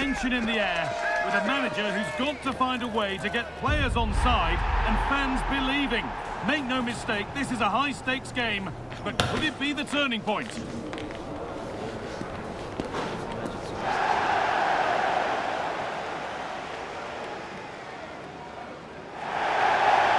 tension in the air, with a manager who's got to find a way to get players on side and fans believing. Make no mistake, this is a high-stakes game, but could it be the turning point?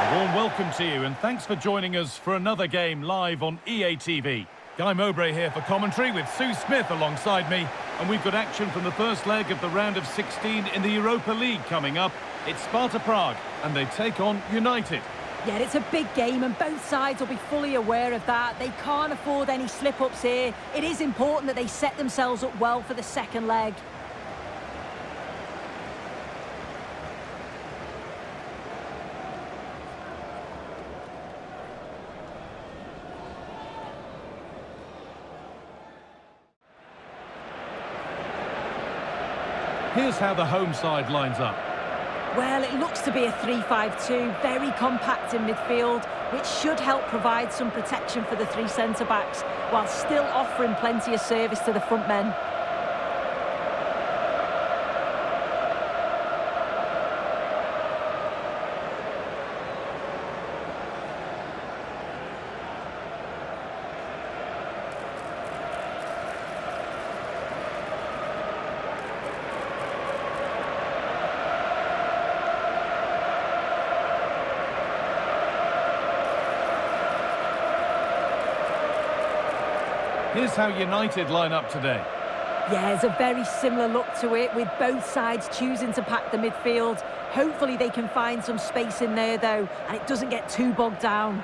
A warm welcome to you, and thanks for joining us for another game live on EA TV. Guy Mowbray here for commentary with Sue Smith alongside me, and we've got action from the first leg of the round of 16 in the Europa League coming up. It's Sparta Prague, and they take on United. Yeah, it's a big game, and both sides will be fully aware of that. They can't afford any slip-ups here. It is important that they set themselves up well for the second leg. Here's how the home side lines up. Well, it looks to be a 3-5-2, very compact in midfield, which should help provide some protection for the three centre-backs, while still offering plenty of service to the front men. Here's how United line up today. Yeah, it's a very similar look to it, with both sides choosing to pack the midfield. Hopefully they can find some space in there, though, and it doesn't get too bogged down.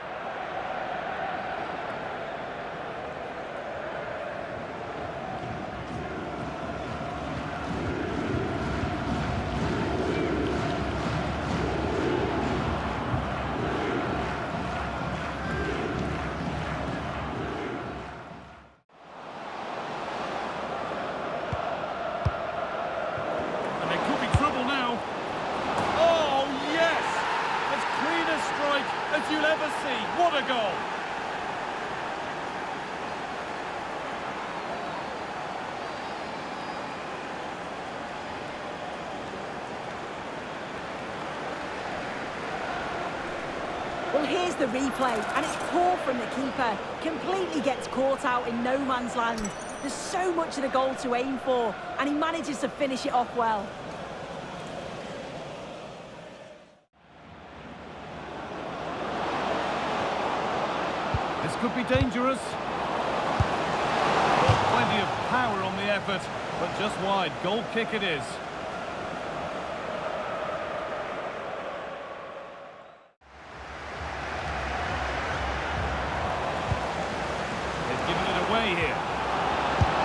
As you'll ever see. What a goal! Well, here's the replay, and it's poor from the keeper. Completely gets caught out in no man's land. There's so much of the goal to aim for, and he manages to finish it off well. This could be dangerous. Oh, plenty of power on the effort, but just wide. Goal kick it is. They've given it away here.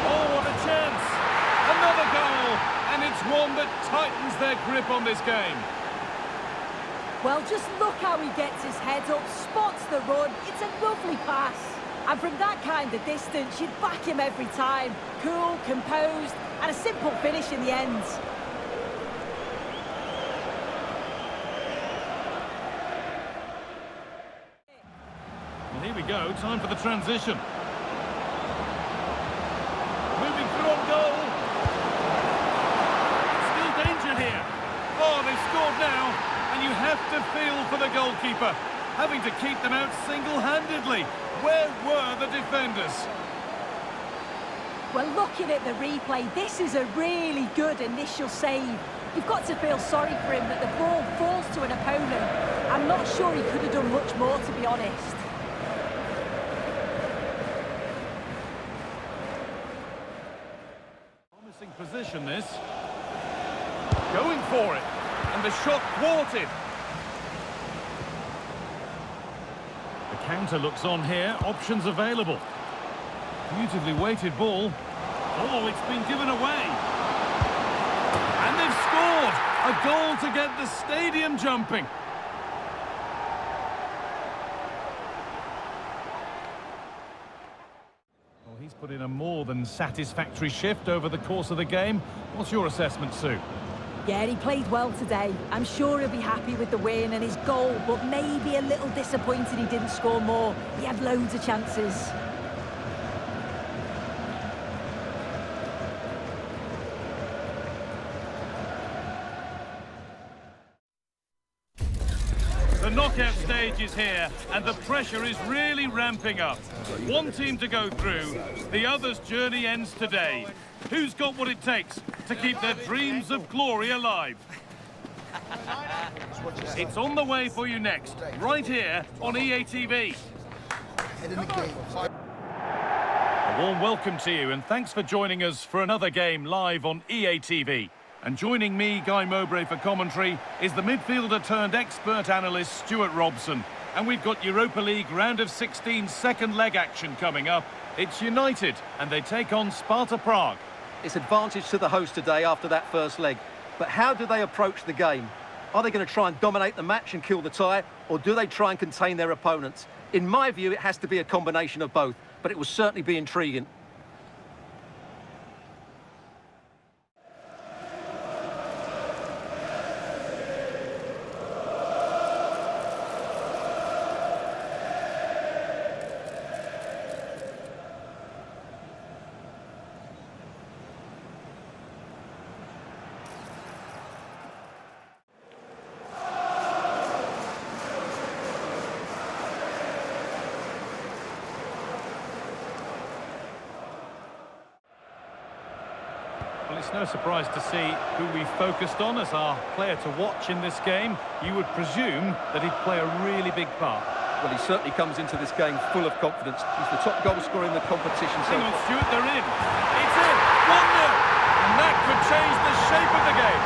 Oh, what a chance! Another goal! And it's one that tightens their grip on this game. Well, just look how he gets his head up, spots the run. It's a lovely pass. And from that kind of distance, you'd back him every time. Cool, composed, and a simple finish in the end. Well, here we go. Time for the transition. Moving through on goal. Still danger here. Oh, they've scored now. And you have to feel for the goalkeeper, having to keep them out single-handedly. Where were the defenders? Well, looking at the replay, this is a really good initial save. You've got to feel sorry for him that the ball falls to an opponent. I'm not sure he could have done much more, to be honest. Promising position, this. Going for it. And the shot thwarted. The counter looks on here. Options available. Beautifully weighted ball. Oh, it's been given away. And they've scored. A goal to get the stadium jumping. Well, he's put in a more than satisfactory shift over the course of the game. What's your assessment, Sue? Yeah, he played well today. I'm sure he'll be happy with the win and his goal, but maybe a little disappointed he didn't score more. He had loads of chances. The knockout stage is here, and the pressure is really ramping up. One team to go through, the other's journey ends today. Who's got what it takes to keep their dreams of glory alive? It's on the way for you next, right here on EA TV. A warm welcome to you, and thanks for joining us for another game live on EA TV. And joining me, Guy Mowbray, for commentary is the midfielder turned expert analyst Stuart Robson. And we've got Europa League round of 16 second leg action coming up. It's United, and they take on Sparta Prague. It's advantage to the host today after that first leg. But how do they approach the game? Are they going to try and dominate the match and kill the tie, or do they try and contain their opponents? In my view, it has to be a combination of both, but it will certainly be intriguing. Well, it's no surprise to see who we focused on as our player to watch in this game. You would presume that he'd play a really big part. Well, he certainly comes into this game full of confidence. He's the top goal scorer in the competition. Hang on, Stuart, they're in. It's in! 1-0! And that could change the shape of the game.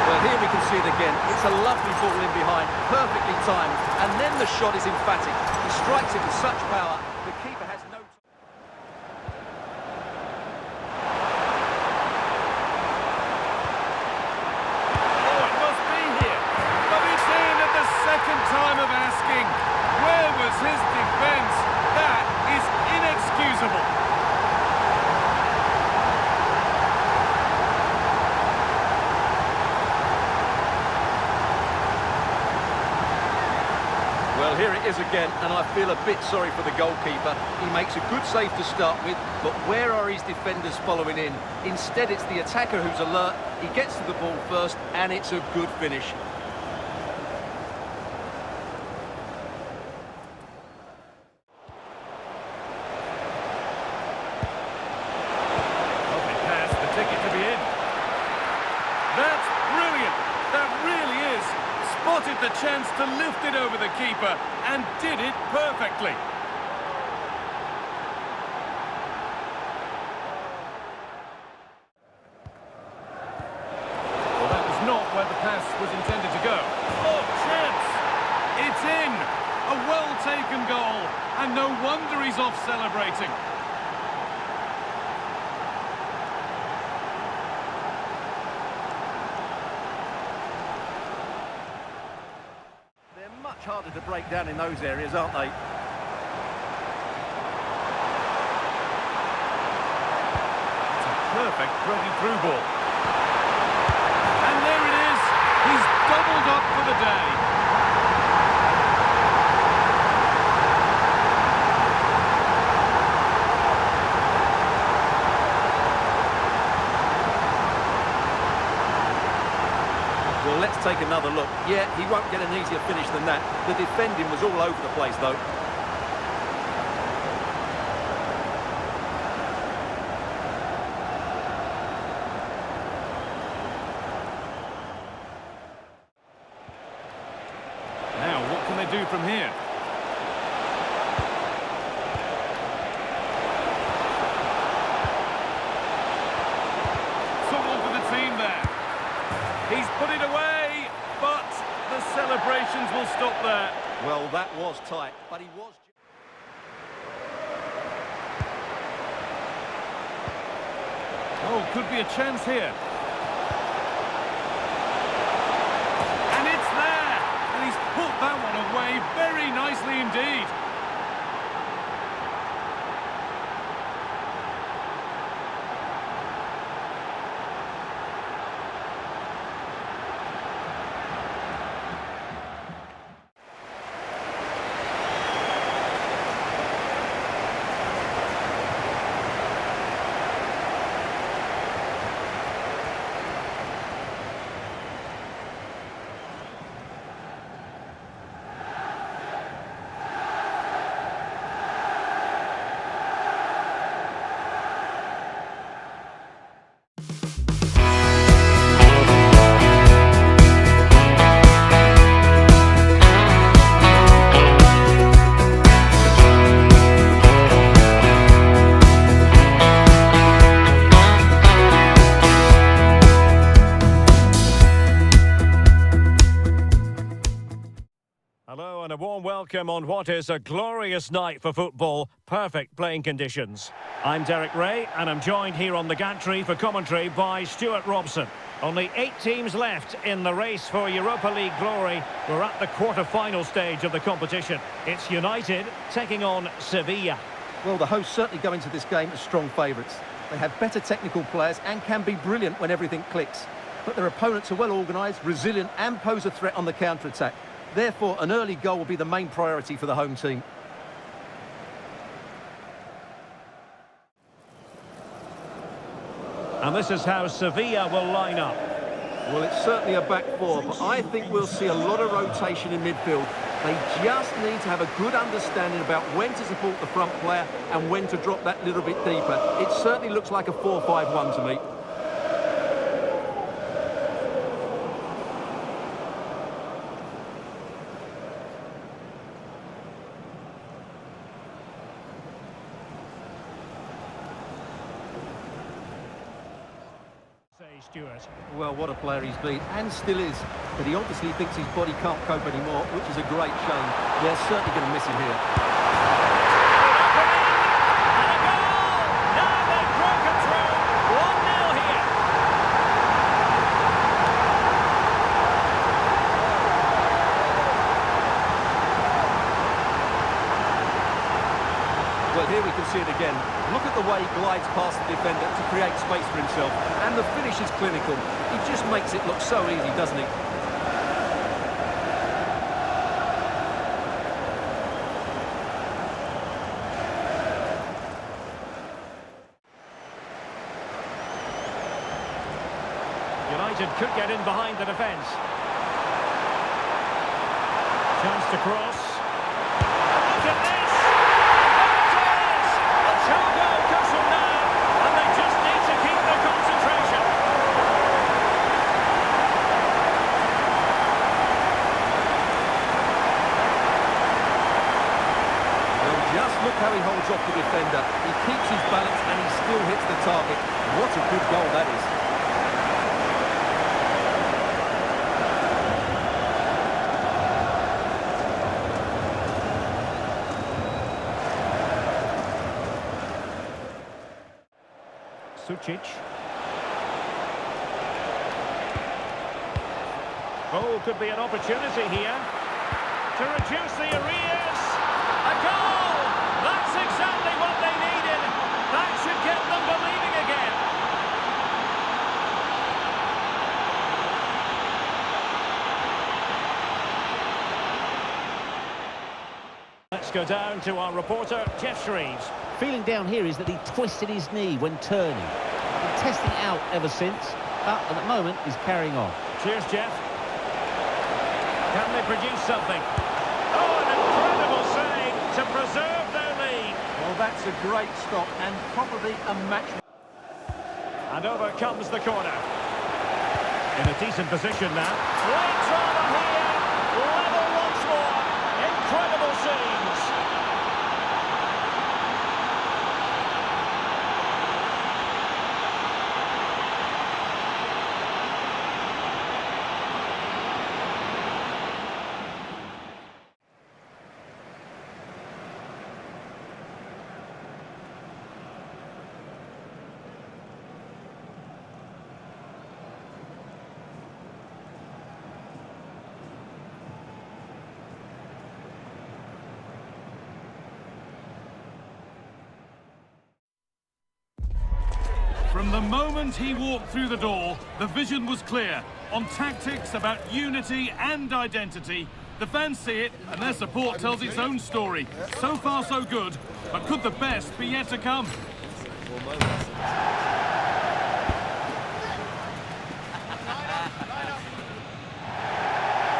Well, here we can see it again. It's a lovely ball in behind, perfectly timed, and then the shot is emphatic. He strikes it with such power, the keeper has no... Second time of asking, where was his defence? That is inexcusable. Well, here it is again, and I feel a bit sorry for the goalkeeper. He makes a good save to start with, but where are his defenders following in? Instead, it's the attacker who's alert. He gets to the ball first, and it's a good finish. Spotted the chance to lift it over the keeper and did it perfectly. Well, that was not where the pass was intended to go. Oh, chance! It's in! A well-taken goal, and no wonder he's off celebrating. Much harder to break down in those areas, aren't they? It's a perfect threaded through ball. And there it is. He's doubled up for the day. Well, let's take another look. Yeah, he won't get an easier finish than that. The defending was all over the place, though. Now, what can they do from here? Someone for the team there. He's put it away, but the celebrations will stop there. Well, that was tight, but he was... Oh, could be a chance here. And it's there! And he's put that one away very nicely indeed. a warm welcome on what is a glorious night for football. Perfect playing conditions. I'm Derek Ray, and I'm joined here on the gantry for commentary by Stuart Robson. Only 8 teams left in the race for Europa League glory. We're at the quarter-final stage of the competition. It's United taking on Sevilla. Well, the hosts certainly go into this game as strong favourites. They have better technical players and can be brilliant when everything clicks. But their opponents are well organised, resilient and pose a threat on the counter-attack. Therefore, an early goal will be the main priority for the home team. And this is how Sevilla will line up. Well, it's certainly a back four, but I think we'll see a lot of rotation in midfield. They just need to have a good understanding about when to support the front player and when to drop that little bit deeper. It certainly looks like a 4-5-1 to me. Stuart. Well, what a player he's been, and still is. But he obviously thinks his body can't cope anymore, which is a great shame. They're certainly going to miss him here. And a goal! Now they've broken through. 1-0 here. Well, here we can see it again. Look at the way he glides past the defender to create space for himself. And the finish is clinical. He just makes it look so easy, doesn't he? United could get in behind the defence. Chance to cross. Look at this! Look how he holds off the defender. He keeps his balance and he still hits the target. What a good goal that is. Sucic. Oh, could be an opportunity here to reduce the arrears. A goal! That's exactly what they needed. That should get them believing again. Let's go down to our reporter, Jeff Shreves. Feeling down here is that he twisted his knee when turning. Been testing it out ever since, but at the moment he's carrying on. Cheers, Jeff. Can they produce something? Oh, an incredible save to preserve their lead. Well, that's a great stop and probably a match. And over comes the corner. In a decent position now. Great drama here. Level once more. Incredible scenes. From the moment he walked through the door, the vision was clear. On tactics, about unity and identity. The fans see it, and their support tells its own story. So far, so good. But could the best be yet to come?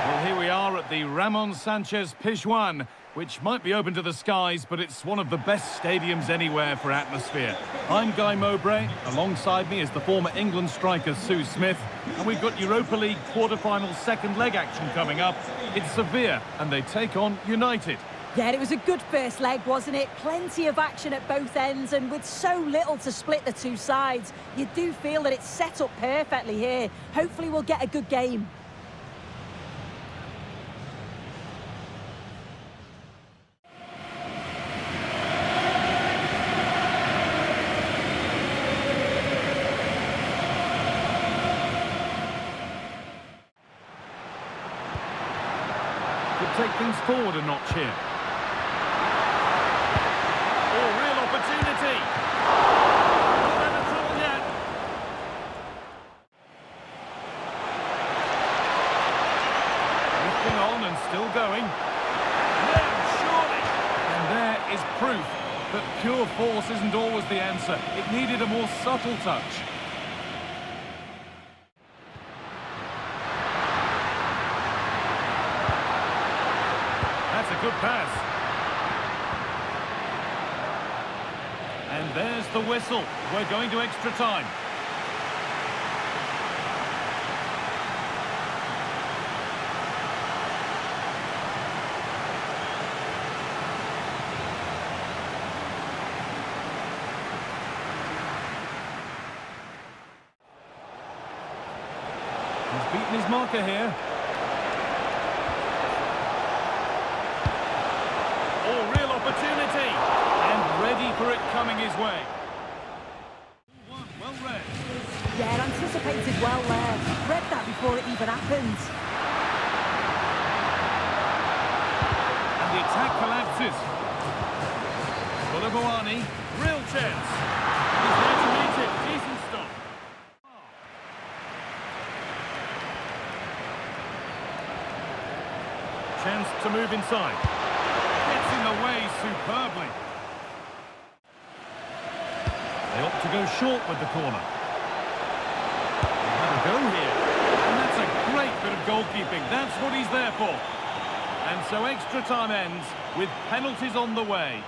Well, here we are at the Ramon Sanchez Pizjuan, which might be open to the skies, but it's one of the best stadiums anywhere for atmosphere. I'm Guy Mowbray. Alongside me is the former England striker Sue Smith, and we've got Europa League quarter-final second leg action coming up. It's Sevilla, and they take on United. Yeah, it was a good first leg, wasn't it? Plenty of action at both ends, and with so little to split the two sides, you do feel that it's set up perfectly here. Hopefully we'll get a good game. take things forward a notch here. Oh, real opportunity. Not out of trouble yet. Lifting on and still going. No, surely. And there is proof that pure force isn't always the answer. It needed a more subtle touch. That's a good pass. And there's the whistle. We're going to extra time. He's beaten his marker here. Oh, real opportunity. And ready for it coming his way. Well read. Yeah, anticipated well there. Read that before it even happened. And the attack collapses. Bolivouani, real chance. He's there to meet it. Decent stop. Chance to move inside. Gets in the way superbly. They opt to go short with the corner. They have a go here. And that's a great bit of goalkeeping. That's what he's there for. And so extra time ends with penalties on the way.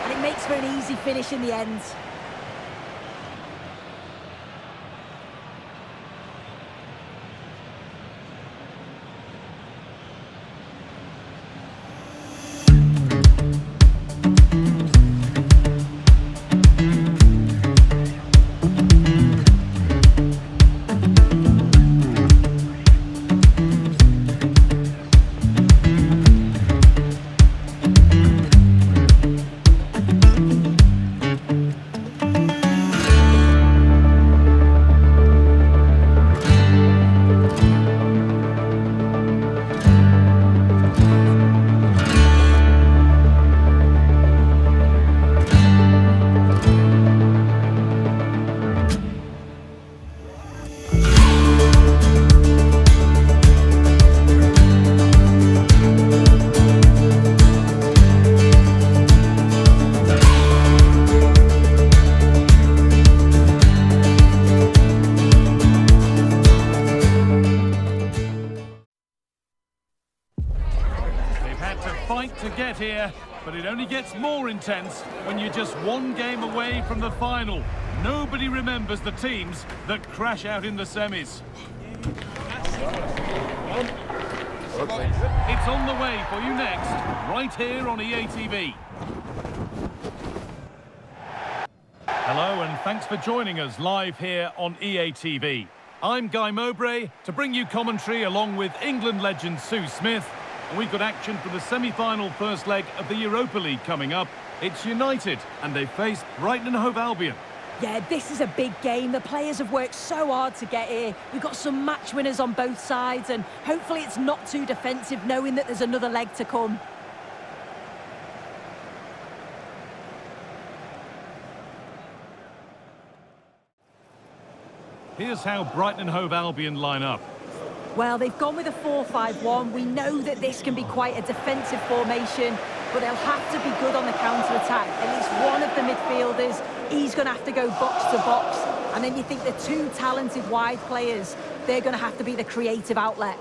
And it makes for an easy finish in the end. set here, but it only gets more intense when you're just one game away from the final. Nobody remembers the teams that crash out in the semis. It's on the way for you next, right here on EA TV. Hello and thanks for joining us live here on EA TV. I'm Guy Mowbray to bring you commentary along with England legend Sue Smith. And we've got action for the semi-final first leg of the Europa League coming up. It's United and they face Brighton and Hove Albion. Yeah, this is a big game. The players have worked so hard to get here. We've got some match winners on both sides and hopefully it's not too defensive knowing that there's another leg to come. Here's how Brighton and Hove Albion line up. Well, they've gone with a 4-5-1. We know that this can be quite a defensive formation, but they'll have to be good on the counter-attack. At least one of the midfielders, he's going to have to go box to box. And then you think the two talented wide players, they're going to have to be the creative outlet.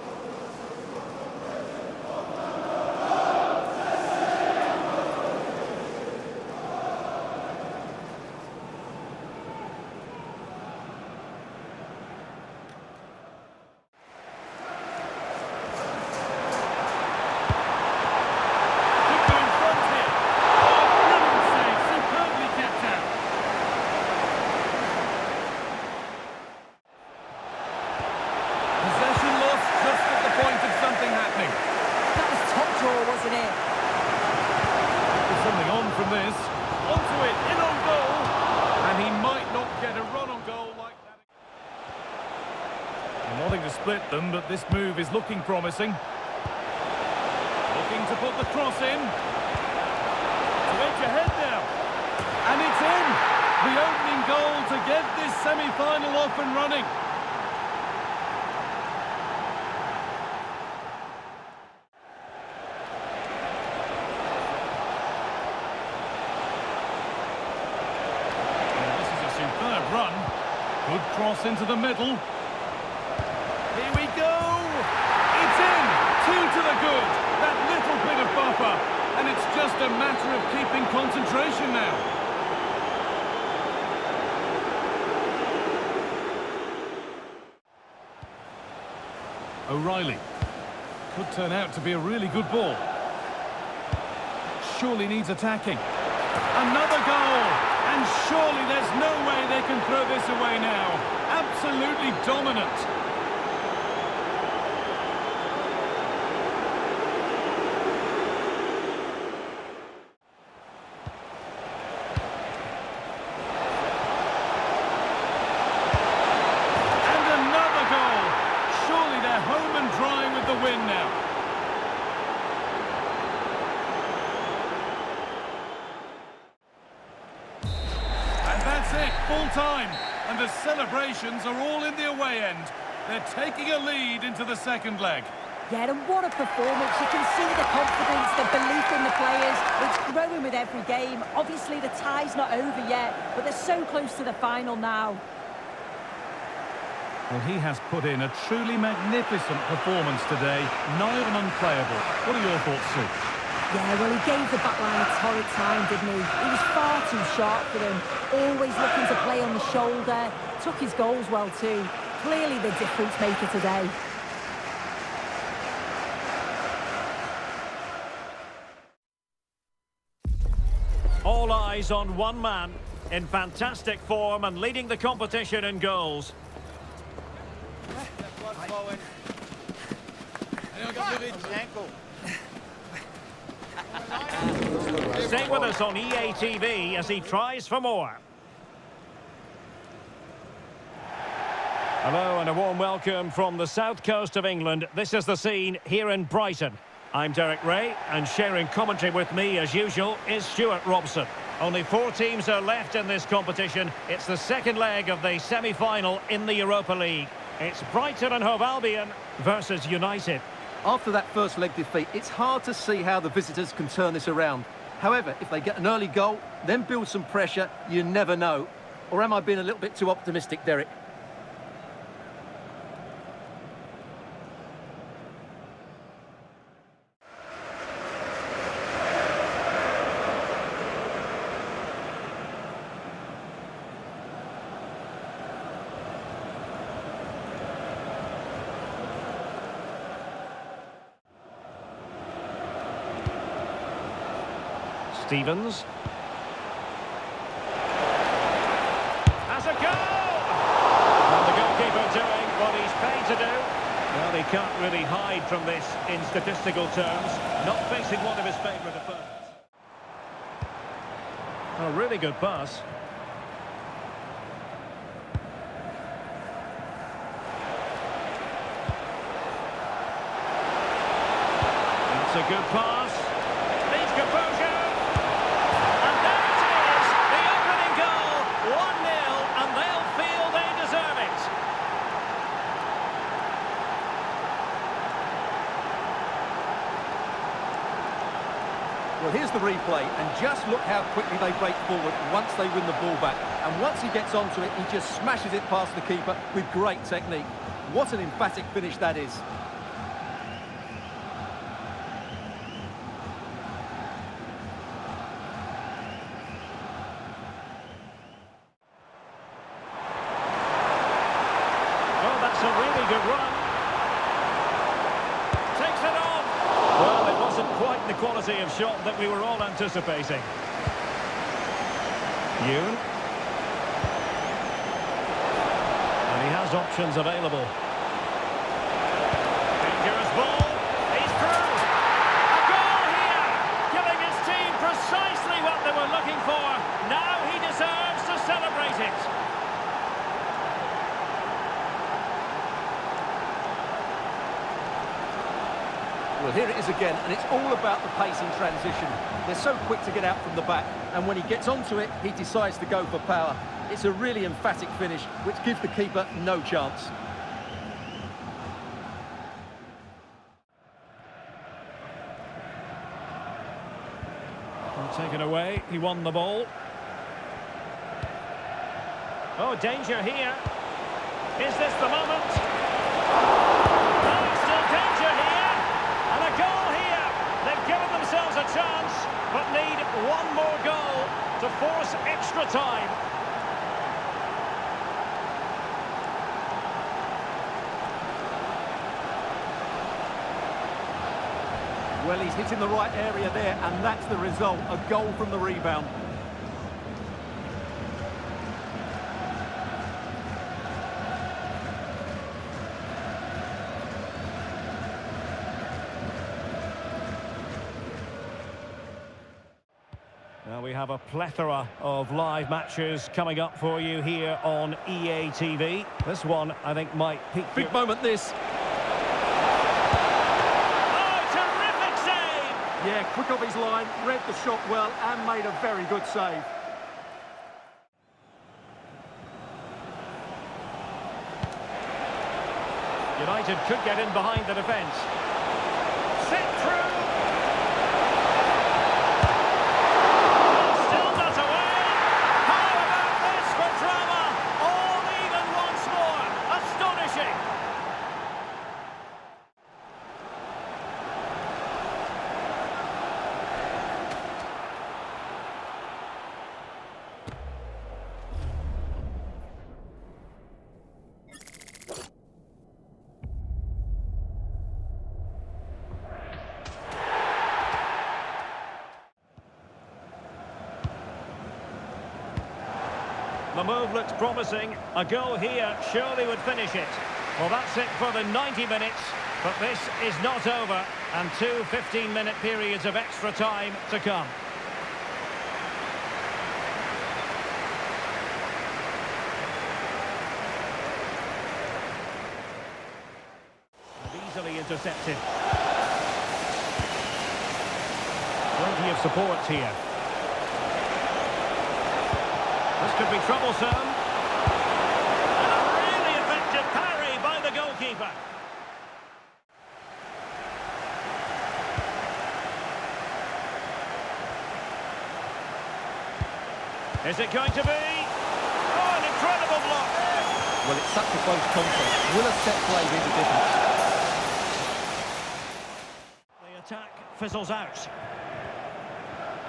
Nothing to split them, but this move is looking promising. Looking to put the cross in. To edge ahead now. And it's in! The opening goal to get this semi-final off and running. Well, this is a superb run. Good cross into the middle. Here we go! It's in! Two to the good! That little bit of buffer. And it's just a matter of keeping concentration now. O'Reilly. Could turn out to be a really good ball. Surely needs attacking. Another goal! And surely there's no way they can throw this away now. Absolutely dominant. Win now. And that's it, full time. And the celebrations are all in the away end. They're taking a lead into the second leg. Yeah, and what a performance. You can see the confidence, the belief in the players. It's growing with every game. Obviously, the tie's not over yet, but they're so close to the final now. Well, he has put in a truly magnificent performance today, nigh on unplayable. What are your thoughts, Sue? Yeah, well, he gave the back line a torrid time, didn't he? He was far too sharp for them, always looking to play on the shoulder, took his goals well too. Clearly the difference maker today. All eyes on one man, in fantastic form and leading the competition in goals. Stay with us on EA TV as he tries for more. Hello and a warm welcome from the south coast of England. This is the scene here in Brighton. I'm Derek Ray, and sharing commentary with me as usual is Stuart Robson. Only 4 teams are left in this competition. It's the second leg of the semi-final in the Europa League. It's Brighton and Hove Albion versus United. After that first leg defeat, it's hard to see how the visitors can turn this around. However, if they get an early goal, then build some pressure, you never know. Or am I being a little bit too optimistic, Derek? Stevens. Has a goal! And the goalkeeper doing what he's paid to do. Well, he can't really hide from this in statistical terms. Not facing one of his favourite opponents. A really good pass. That's a good pass. Needs composure. And there it is! The opening goal! 1-0, and they'll feel they deserve it. Well, here's the replay, and just look how quickly they break forward once they win the ball back. And once he gets onto it, he just smashes it past the keeper with great technique. What an emphatic finish that is. Oh, that's a really good run. Takes it on. Well, it wasn't quite the quality of shot that we were all anticipating. Yoon. And he has options available. Dangerous ball. He's through. A goal here. Giving his team precisely what they were looking for. Now he deserves to celebrate it. Well, here it is again, and it's all about the pace in transition. They're so quick to get out from the back, and when he gets onto it, he decides to go for power. It's a really emphatic finish, which gives the keeper no chance. Well, taken away, he won the ball. Oh, danger here. Is this the moment? No, still danger here. And a goal here. They've given themselves a chance, but need one more goal to force extra time. Well, he's hitting the right area there, and that's the result, a goal from the rebound. Now we have a plethora of live matches coming up for you here on EA TV. This one, I think, might pique Big moment, this. Yeah, quick off his line, read the shot well and made a very good save. United could get in behind the defence. Set through. Still not away. How about this for drama? All even once more. Astonishing. The move looks promising. A goal here surely would finish it. Well, that's it for the 90 minutes. But this is not over. And two 15-minute periods of extra time to come. And easily intercepted. Plenty of support here. This could be troublesome. And a really effective parry by the goalkeeper. Is it going to be? Oh, an incredible block. Well, it's such a close contest. Will a set play be the difference? The attack fizzles out.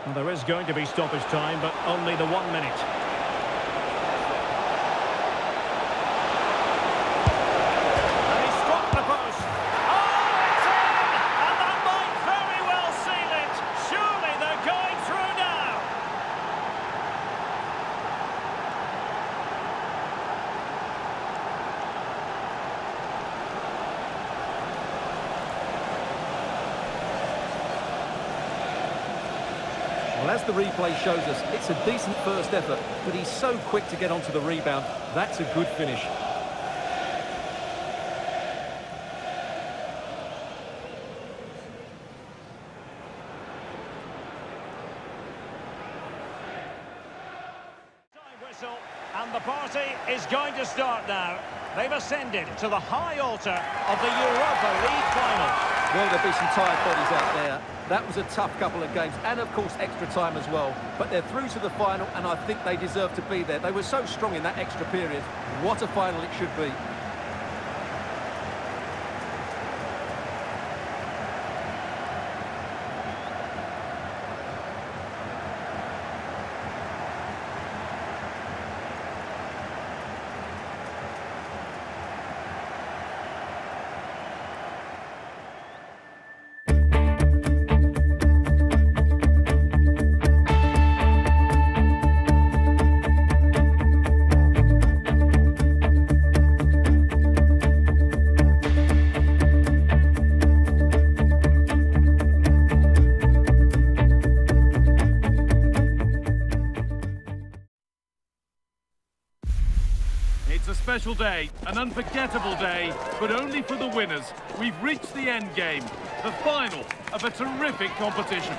Well, there is going to be stoppage time, but only the 1 minute. Is Well, as the replay shows us, it's a decent first effort, but he's so quick to get onto the rebound. That's a good finish. Whistle, and the party is going to start now. They've ascended to the high altar of the Europa League final. Well, there'll be some tired bodies out there. That was a tough couple of games, and of course extra time as well. But they're through to the final, and I think they deserve to be there. They were so strong in that extra period. What a final it should be. It's a special day, an unforgettable day, but only for the winners. We've reached the end game, the final of a terrific competition.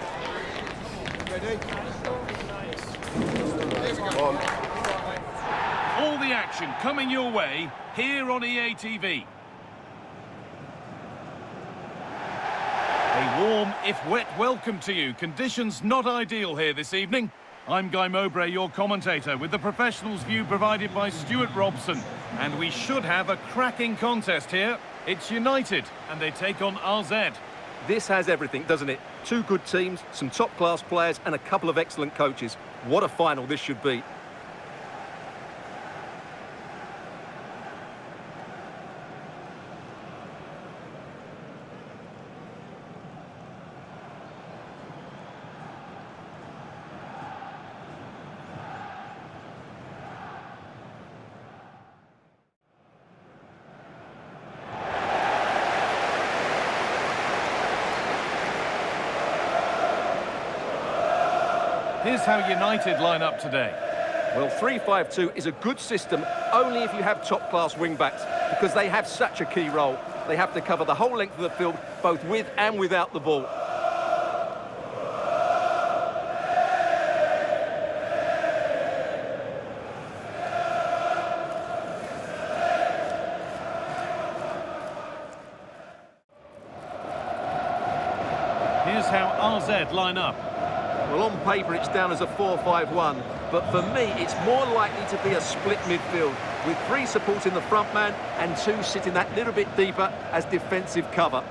All the action coming your way here on EA TV. A warm, if wet, welcome to you. Conditions not ideal here this evening. I'm Guy Mowbray, your commentator, with the professionals' view provided by Stuart Robson. And we should have a cracking contest here. It's United, and they take on RZ. This has everything, doesn't it? Two good teams, some top-class players, and a couple of excellent coaches. What a final this should be. Here's how United line up today. Well, 3-5-2 is a good system only if you have top-class wing-backs, because they have such a key role. They have to cover the whole length of the field, both with and without the ball. Here's how RZ line up. Well, on paper, it's down as a 4-5-1, but for me, it's more likely to be a split midfield, with three supporting the front man and two sitting that little bit deeper as defensive cover.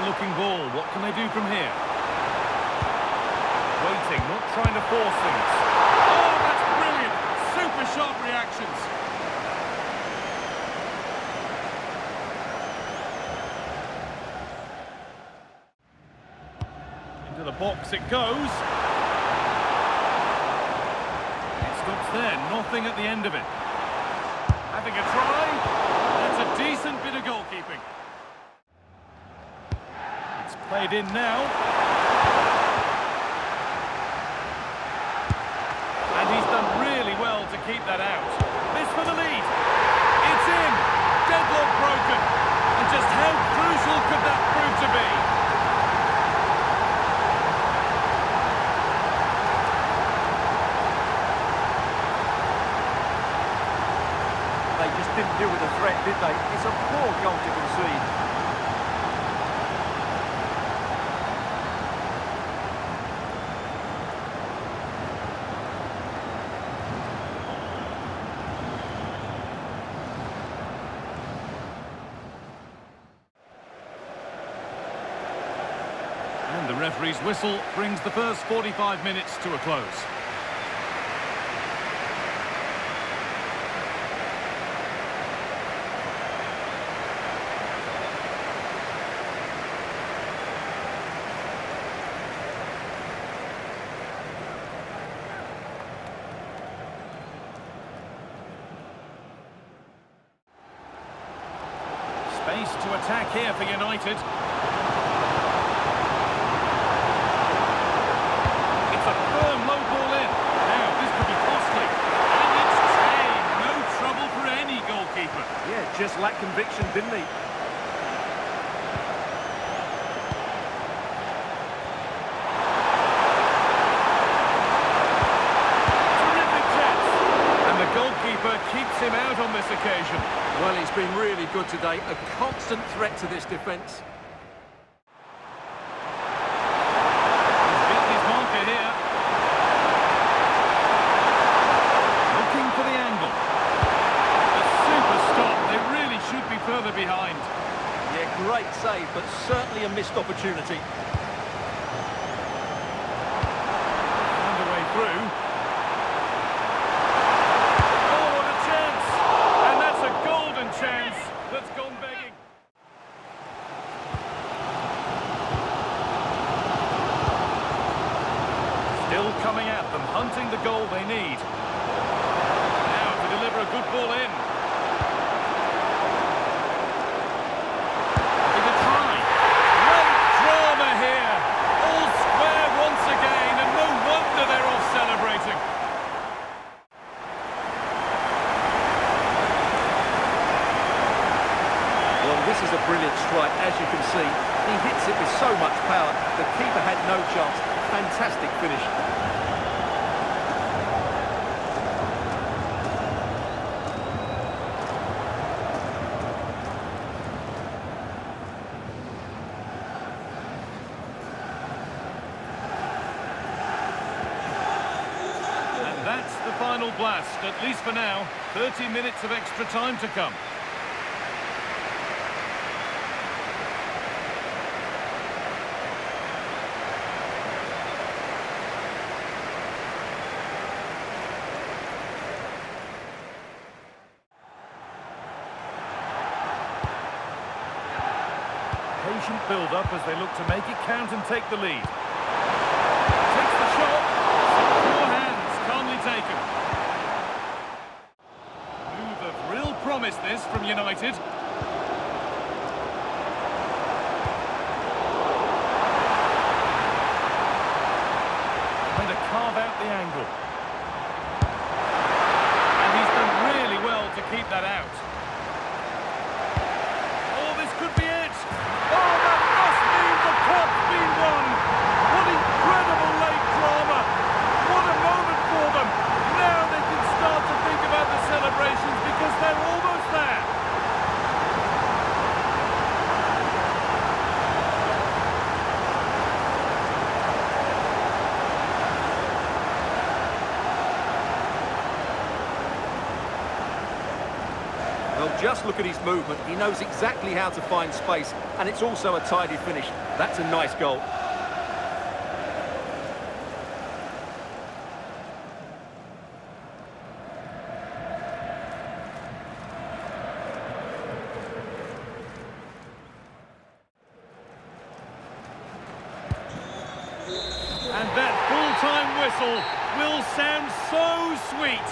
Looking ball. What can they do from here? Waiting, not trying to force things. Oh, that's brilliant! Super sharp reactions. Into the box it goes. It stops there, nothing at the end of it. Having a try. That's a decent bit of goalkeeping. Played in now. And he's done really well to keep that out. This for the lead. It's in. Deadlock broken. And just how crucial could that prove to be? They just didn't deal with the threat, did they? It's a poor goal to concede. And the referee's whistle brings the first 45 minutes to a close. space to attack here for United. It's a firm low ball in. Now, this could be costly. And it's tame. No trouble for any goalkeeper. Yeah, just lacked conviction, didn't he? Keeps him out on this occasion. Well, he's been really good today. A constant threat to this defence. He's beaten his marker here. Looking for the angle. A super stop. They really should be further behind. Yeah, great save, but certainly a missed opportunity. Found a way through. Chance that's gone begging. Still coming at them, hunting the goal they need. Now to deliver a good ball in. Give a try. Great drama here. All square once again, and no wonder they're off celebrating. This is a brilliant strike, as you can see. He hits it with so much power. The keeper had no chance. Fantastic finish. And that's the final blast, at least for now. 30 minutes of extra time to come. Patient build-up as they look to make it count and take the lead. Takes the shot. Secure hands, calmly taken. Move of real promise this from United. Trying to carve out the angle. And he's done really well to keep that out. Oh, this could be it. Oh, that must mean the cup's been won! What incredible late drama! What a moment for them! Now they can start to think about the celebrations because they're almost there! Well, just look at his movement. He knows exactly how to find space, and it's also a tidy finish. That's a nice goal. And that full-time whistle will sound so sweet.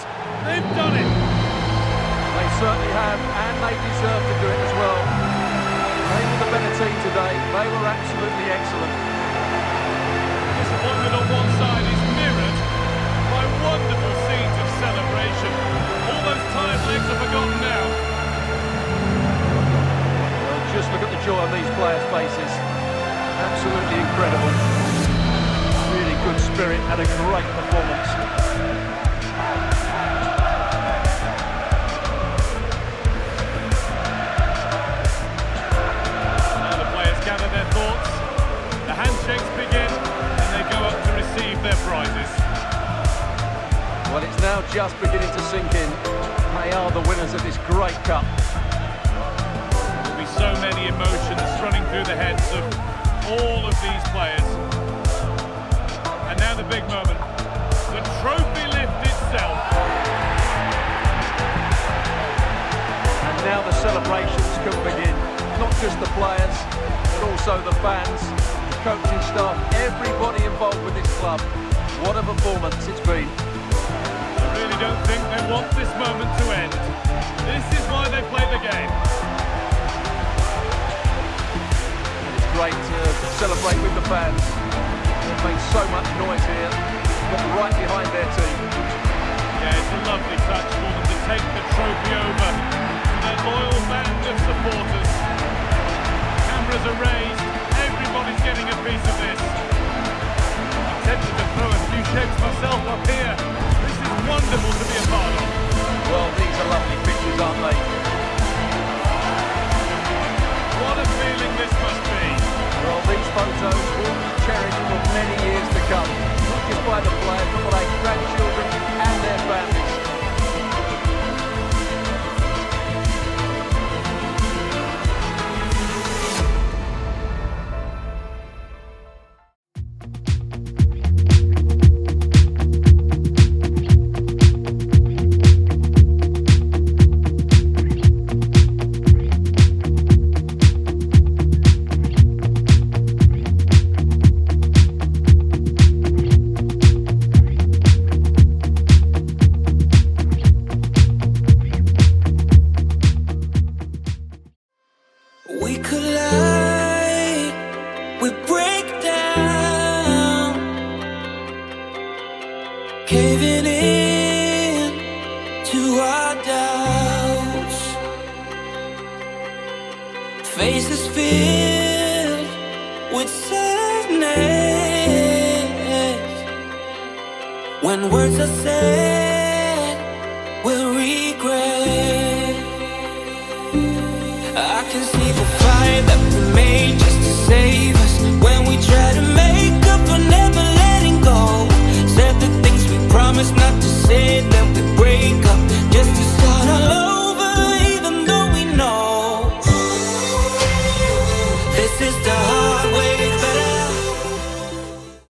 They've done it. They certainly have, and they deserve to do it as well. They were the better team today. They were absolutely excellent. Disappointment on one side is mirrored by wonderful scenes of celebration. All those tired legs are forgotten now. Well, just look at the joy on these players' faces. Absolutely incredible. Really good spirit and a great performance. Well, it's now just beginning to sink in. They are the winners of this great cup. There'll be so many emotions running through the heads of all of these players. And now the big moment. The trophy lift itself. And now the celebrations can begin. Not just the players, but also the fans, the coaching staff, everybody involved with this club. What a performance it's been. I really don't think they want this moment to end. This is why they play the game. great to celebrate with the fans. They've made so much noise here, got right behind their team. Yeah, it's a lovely touch for them to take the trophy over to their loyal band of supporters. Cameras are raised, everybody's getting a piece of this. I'm tempted to throw a few shapes myself up here. This is wonderful to be a part of. Well, these are lovely pictures, aren't they? What a feeling this must be. Well, these photos will be cherished for many years to come. Not just by the players, but by their grandchildren and their families. We collide, we break down, caving in to our doubts. Faces filled with sadness. When words are said, we'll regret. I can see the fire that we made just to save us. When we try to make up for never letting go. Said the things we promised not to say, then we break up just to start all over, even though we know this is the hard way.